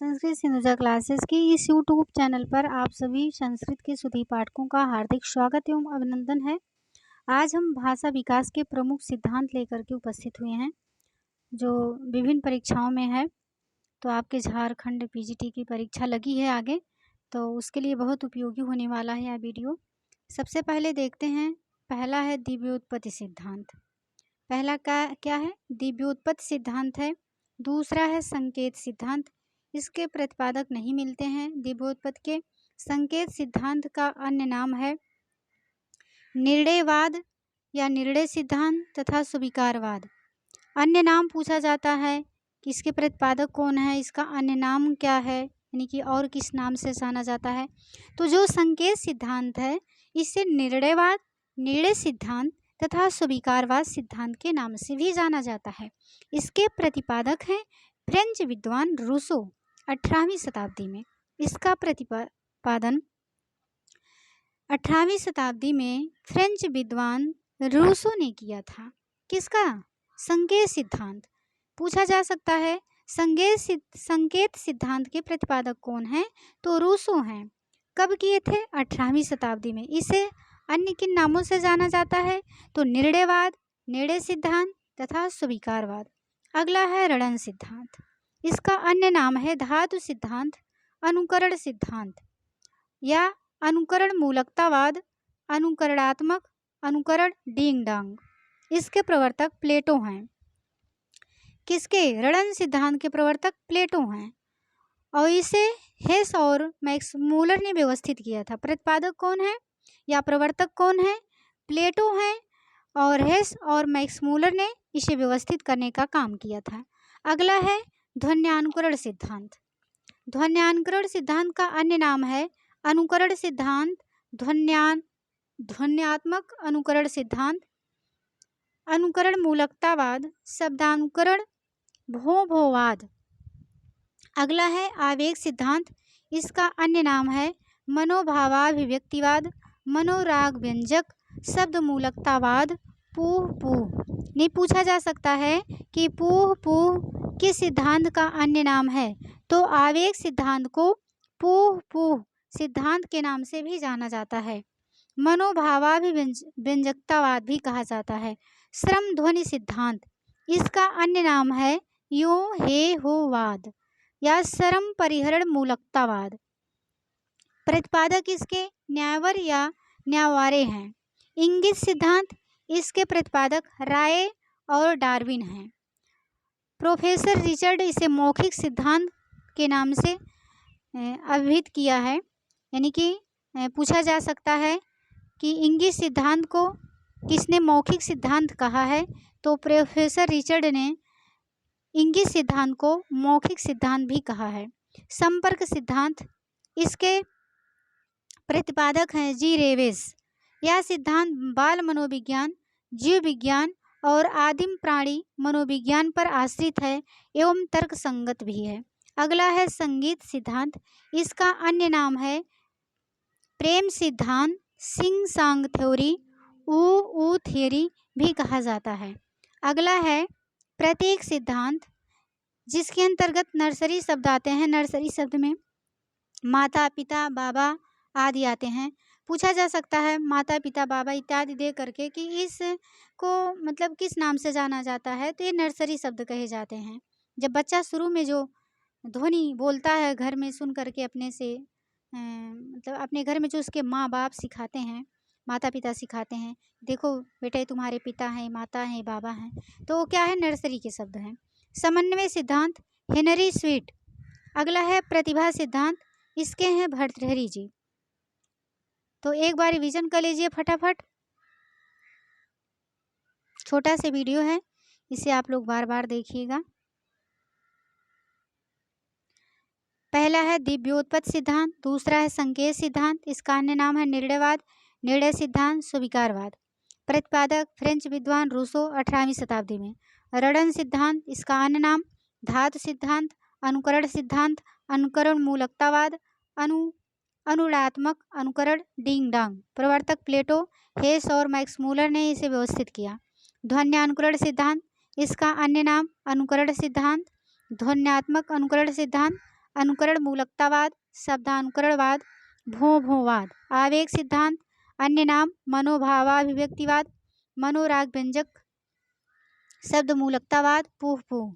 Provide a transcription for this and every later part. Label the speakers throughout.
Speaker 1: Sanskrit Sindhuja classes की इस YouTube channel पर आप सभी संस्कृत के सुधी पाठकों का हार्दिक स्वागत एवं अभिनंदन है। आज हम भाषा विकास के प्रमुख सिद्धांत लेकर के उपस्थित हुए हैं जो विभिन्न परीक्षाओं में है। तो आपके झारखंड पीजीटी की परीक्षा लगी है आगे, तो उसके लिए बहुत उपयोगी होने वाला है यह वीडियो। सबसे पहले देखते हैं, पहला है दिव्योत्पत्ति सिद्धांत। पहला क्या है? दिव्योत्पत्ति सिद्धांत है। दूसरा है संकेत सिद्धांत। इसके प्रतिपादक नहीं मिलते हैं दिव्योत्पत्ति के। संकेत सिद्धांत का अन्य नाम है निर्णयवाद या निर्णय सिद्धांत तथा स्वीकारवाद। अन्य नाम पूछा जाता है कि इसके प्रतिपादक कौन है, इसका अन्य नाम क्या है, यानी कि और किस नाम से जाना जाता है। तो जो संकेत सिद्धांत है इसे निर्णयवाद, निर्णय सिद्धांत तथा स्वीकारवाद सिद्धांत के नाम से भी जाना जाता है। इसके प्रतिपादक हैं फ्रेंच विद्वान रूसो 18वीं शताब्दी में। इसका प्रतिपादन 18वीं शताब्दी में फ्रेंच विद्वान रूसो ने किया था। किसका? संकेत सिद्धांत। पूछा जा सकता है संकेत सिद्धांत के प्रतिपादक कौन हैं? तो रूसो हैं। कब किए थे? 18वीं शताब्दी में। इसे अन्य किन नामों से जाना जाता है? तो निर्णयवाद, निर्णय सिद्धांत तथा स्वीकारवाद। अगला है रणन सिद्धांत। इसका अन्य नाम है धातु सिद्धांत, अनुकरण सिद्धांत या अनुकरण मूलकतावाद, अनुकरणात्मक अनुकरण डिंग डांग। इसके प्रवर्तक प्लेटो हैं। किसके? रणन सिद्धांत के प्रवर्तक प्लेटो हैं और इसे हेस और मैक्स मूलर ने व्यवस्थित किया था। प्रतिपादक कौन है या प्रवर्तक कौन है? प्लेटो हैं और हेस और मैक्स मूलर ने इसे व्यवस्थित करने का काम किया था। अगला है ध्वन्यानुकरण सिद्धांत। ध्वन्यानुकरण सिद्धांत का अन्य नाम है अनुकरण सिद्धांत, ध्वन्यात्मक अनुकरण सिद्धांत, अनुकरण मूलकतावाद, शब्दानुकरण, भोवाद। अगला है आवेग सिद्धांत। इसका अन्य नाम है मनोभावाभिव्यक्तिवाद, मनोराग व्यंजक, शब्द मूलकतावाद, पूह पूह। नहीं पूछा जा सकता है कि पूह पूह किस सिद्धांत का अन्य नाम है? तो आवेग सिद्धांत को पूह पूह सिद्धांत के नाम से भी जाना जाता है। मनोभावाभिव्यंजकतावाद भी कहा जाता है। श्रम ध्वनि सिद्धांत। इसका अन्य नाम है यो हे हो वाद या श्रम परिहरण मूलकतावाद। प्रतिपादक इसके न्यायवर या न्यायवारे हैं। इंगित सिद्धांत। इसके प्रतिपादक राय और डार्विन हैं। प्रोफेसर रिचर्ड इसे मौखिक सिद्धांत के नाम से अभिहित किया है, यानी कि पूछा जा सकता है कि इंगित सिद्धांत को किसने मौखिक सिद्धांत कहा है? तो प्रोफेसर रिचर्ड ने इंगित सिद्धांत को मौखिक सिद्धांत भी कहा है। संपर्क सिद्धांत। इसके प्रतिपादक हैं जी रेवेस। यह सिद्धांत बाल मनोविज्ञान, जीव विज्ञान और आदिम प्राणी मनोविज्ञान पर आश्रित है एवं तर्क संगत भी है। अगला है संगीत सिद्धांत। इसका अन्य नाम है प्रेम सिद्धांत, सिंग सांग थ्योरी, ऊ थियरी भी कहा जाता है। अगला है प्रतीक सिद्धांत, जिसके अंतर्गत नर्सरी शब्द आते हैं। नर्सरी शब्द में माता, पिता, बाबा आदि आते हैं। पूछा जा सकता है माता, पिता, बाबा इत्यादि दे करके कि इसको मतलब किस नाम से जाना जाता है? तो ये नर्सरी शब्द कहे जाते हैं। जब बच्चा शुरू में जो ध्वनि बोलता है घर में सुन करके अपने से, मतलब अपने घर में जो उसके माँ बाप सिखाते हैं, माता पिता सिखाते हैं, देखो बेटे तुम्हारे पिता हैं, माता हैं, बाबा हैं, तो वो क्या है? नर्सरी के शब्द हैं। समन्वय सिद्धांत हेनरी स्वीट। अगला है प्रतिभा सिद्धांत। इसके हैं भर्तृहरि जी। तो एक बार रिवीजन कर लीजिए फटाफट। छोटा सा वीडियो है, इसे आप लोग बार बार देखिएगा। पहला है दिव्योत्पत्ति सिद्धांत, दूसरा है संकेत सिद्धांत, इसका अन्य नाम है निर्णयवाद, निर्णय सिद्धांत, स्वीकारवाद। प्रतिपादक फ्रेंच विद्वान रूसो 18वीं शताब्दी में। रणन सिद्धांत। इसका अन्य नाम धातु सिद्धांत, अनुकरण सिद्धांत, अनुकरण मूलकतावाद, अनुणात्मक अनुकरण डिंग डांग। प्रवर्तक प्लेटो, हेस और मैक्स मूलर ने इसे व्यवस्थित किया। ध्वन्यानुकरण सिद्धांत। इसका अन्य नाम अनुकरण सिद्धांत, ध्वन्यात्मक अनुकरण सिद्धांत, अनुकरण मूलकतावाद, शब्दानुकरणवाद, भों-भोंवाद। आवेग सिद्धांत, अन्य नाम मनोभावाभिव्यक्तिवाद, मनोराग व्यंजक शब्द मूलकतावाद, पूह-पूह।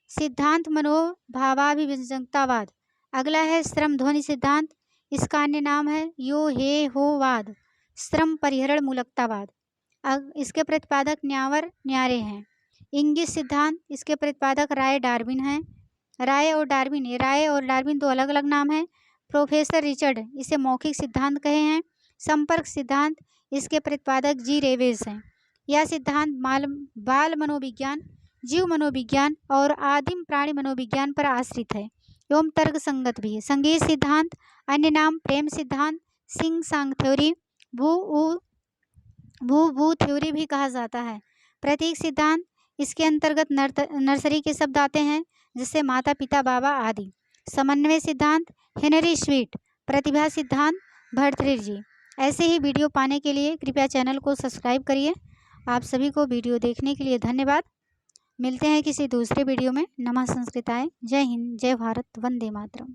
Speaker 1: सिद्धांत मनोभावाभिव्यंजकतावाद। अगला है श्रम ध्वनि सिद्धांत, इसका अन्य नाम है यो हे हो वाद, श्रम परिहरण मूलकतावाद। इसके प्रतिपादक न्यावर न्यारे हैं। इंगित सिद्धांत, इसके प्रतिपादक राय डार्विन हैं। राय और डार्विन दो अलग अलग नाम हैं। प्रोफेसर रिचर्ड इसे मौखिक सिद्धांत कहे हैं। संपर्क सिद्धांत, इसके प्रतिपादक जी रेवेस हैं। यह सिद्धांत बाल मनोविज्ञान, जीव मनोविज्ञान और आदिम प्राणी मनोविज्ञान पर आश्रित है एवं तर्क संगत भी है। संगीत सिद्धांत, अन्य नाम प्रेम सिद्धांत, सिंग सांग थ्योरी, भू थ्योरी भी कहा जाता है। प्रतीक सिद्धांत, इसके अंतर्गत नर्सरी के शब्द आते हैं, जिससे माता पिता बाबा आदि। समन्वय सिद्धांत, हेनरी स्वीट। प्रतिभा सिद्धांत, भर्तृहरि जी। ऐसे ही वीडियो पाने के लिए कृपया चैनल को सब्सक्राइब करिए। आप सभी को वीडियो देखने के लिए धन्यवाद। मिलते हैं किसी दूसरे वीडियो में। नमः संस्कृताय। जय हिंद, जय भारत, वंदे मातरम।